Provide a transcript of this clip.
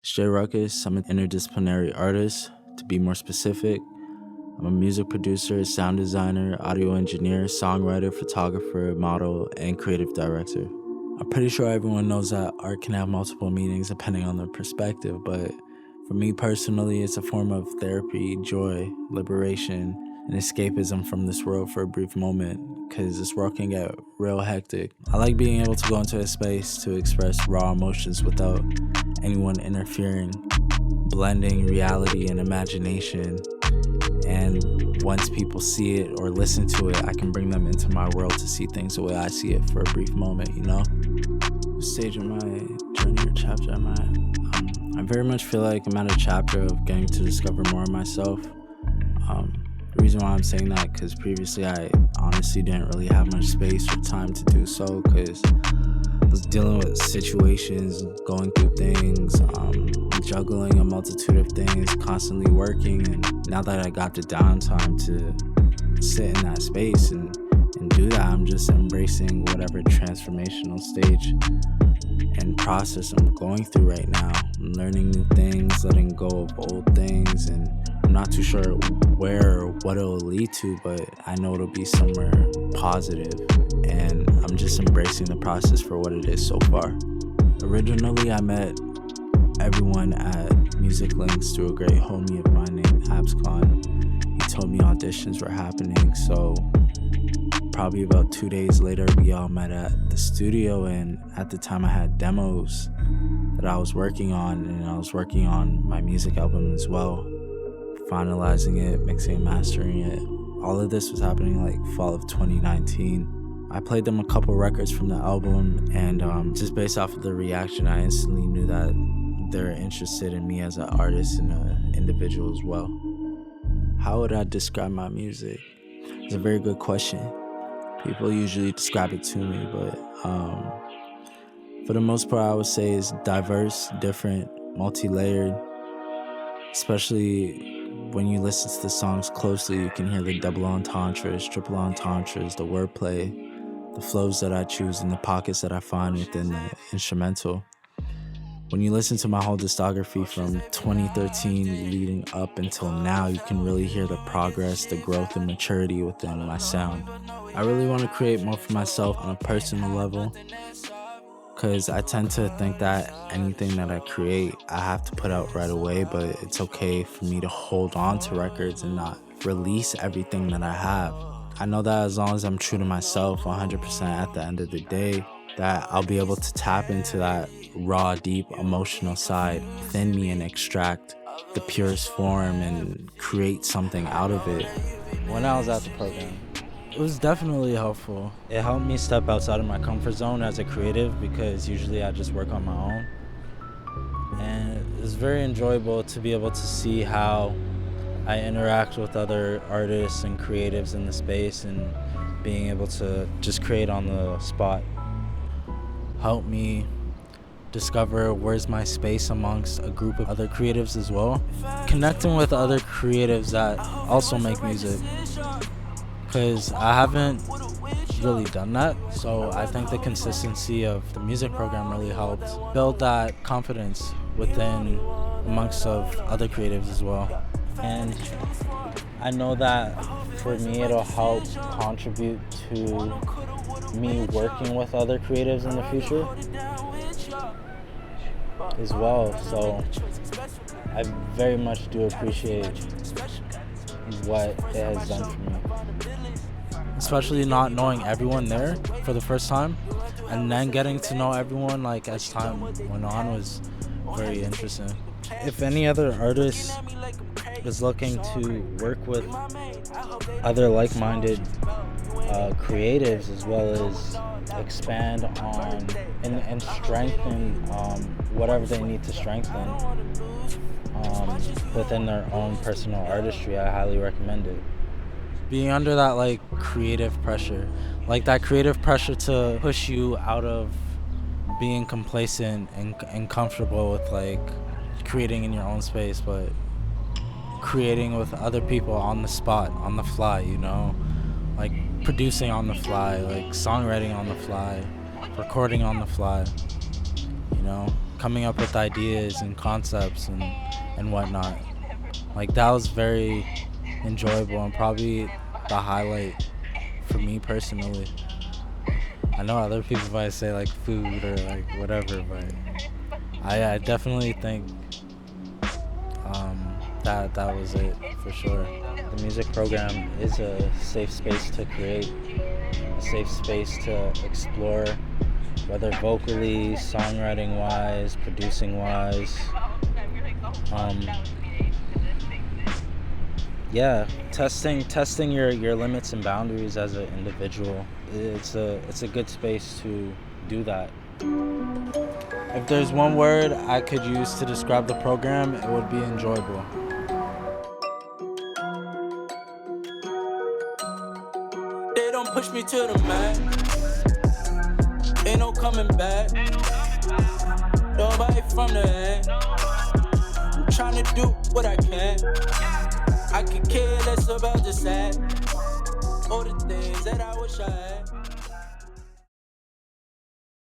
RUKAS. I'm an interdisciplinary artist. To be more specific, I'm a music producer, sound designer, audio engineer, songwriter, photographer, model, and creative director. I'm pretty sure everyone knows that art can have multiple meanings depending on their perspective, but for me personally, it's a form of therapy, joy, liberation, and escapism from this world for a brief moment, because this world can get real hectic. I like being able to go into a space to express raw emotions without anyone interfering, blending reality and imagination. And once people see it or listen to it, I can bring them into my world to see things the way I see it for a brief moment, you know? What stage of my journey or chapter am I at? I very much feel like I'm at a chapter of getting to discover more of myself. The reason why I'm saying that, because previously I honestly didn't really have much space or time to do so, because I was dealing with situations, going through things, juggling a multitude of things, constantly working. And now that I got the downtime to sit in that space and do that, I'm just embracing whatever transformational stage and process I'm going through right now. I'm learning new things, letting go of old things, and I'm not too sure where or what it'll lead to, but I know it'll be somewhere positive, and I'm just embracing the process for what it is so far. Originally, I met everyone at MUSICLINKS through a great homie of mine named Abscon. He told me auditions were happening, so probably about 2 days later, we all met at the studio, and at the time I had demos that I was working on, and I was working on my music album as well, finalizing it, mixing and mastering it. All of this was happening like fall of 2019. I played them a couple records from the album, and just based off of the reaction, I instantly knew that they're interested in me as an artist and an individual as well. How would I describe my music? It's a very good question. People usually describe it to me, but for the most part, I would say it's diverse, different, multi-layered. Especially when you listen to the songs closely, you can hear the double entendres, triple entendres, the wordplay, the flows that I choose, and the pockets that I find within the instrumental. When you listen to my whole discography from 2013 leading up until now, you can really hear the progress, the growth, and maturity within my sound. I really want to create more for myself on a personal level, because I tend to think that anything that I create, I have to put out right away, but it's okay for me to hold on to records and not release everything that I have. I know that as long as I'm true to myself 100% at the end of the day, that I'll be able to tap into that raw, deep, emotional side within me and extract the purest form and create something out of it. When I was at the program, it was definitely helpful. It helped me step outside of my comfort zone as a creative, because usually I just work on my own. And it was very enjoyable to be able to see how I interact with other artists and creatives in the space, and being able to just create on the spot helped me discover where's my space amongst a group of other creatives as well. Connecting with other creatives that also make music, because I haven't really done that. So I think the consistency of the music program really helped build that confidence within amongst of other creatives as well. And I know that for me it'll help contribute to me working with other creatives in the future as well. So I very much do appreciate what it has done for me. Especially not knowing everyone there for the first time, and then getting to know everyone like as time went on was very interesting. If any other artist is looking to work with other like-minded creatives, as well as expand on and strengthen whatever they need to strengthen within their own personal artistry, I highly recommend it. Being under that like creative pressure, like that creative pressure to push you out of being complacent and comfortable with like creating in your own space, but creating with other people on the spot, on the fly, you know, like producing on the fly, like songwriting on the fly, recording on the fly, you know. coming up with ideas and concepts and whatnot. Like, that was very enjoyable and probably the highlight for me personally. I know other people might say like food or like whatever, but I definitely think that was it for sure. The music program is a safe space to create, a safe space to explore, whether vocally, songwriting wise, producing wise. Yeah, testing your limits and boundaries as an individual. It's a good space to do that. If there's one word I could use to describe the program, it would be enjoyable. They don't push me to the mat. Ain't no coming back. Nobody from the end. I'm trying to do what I can. I could care less about the sad, all the things that I wish I had.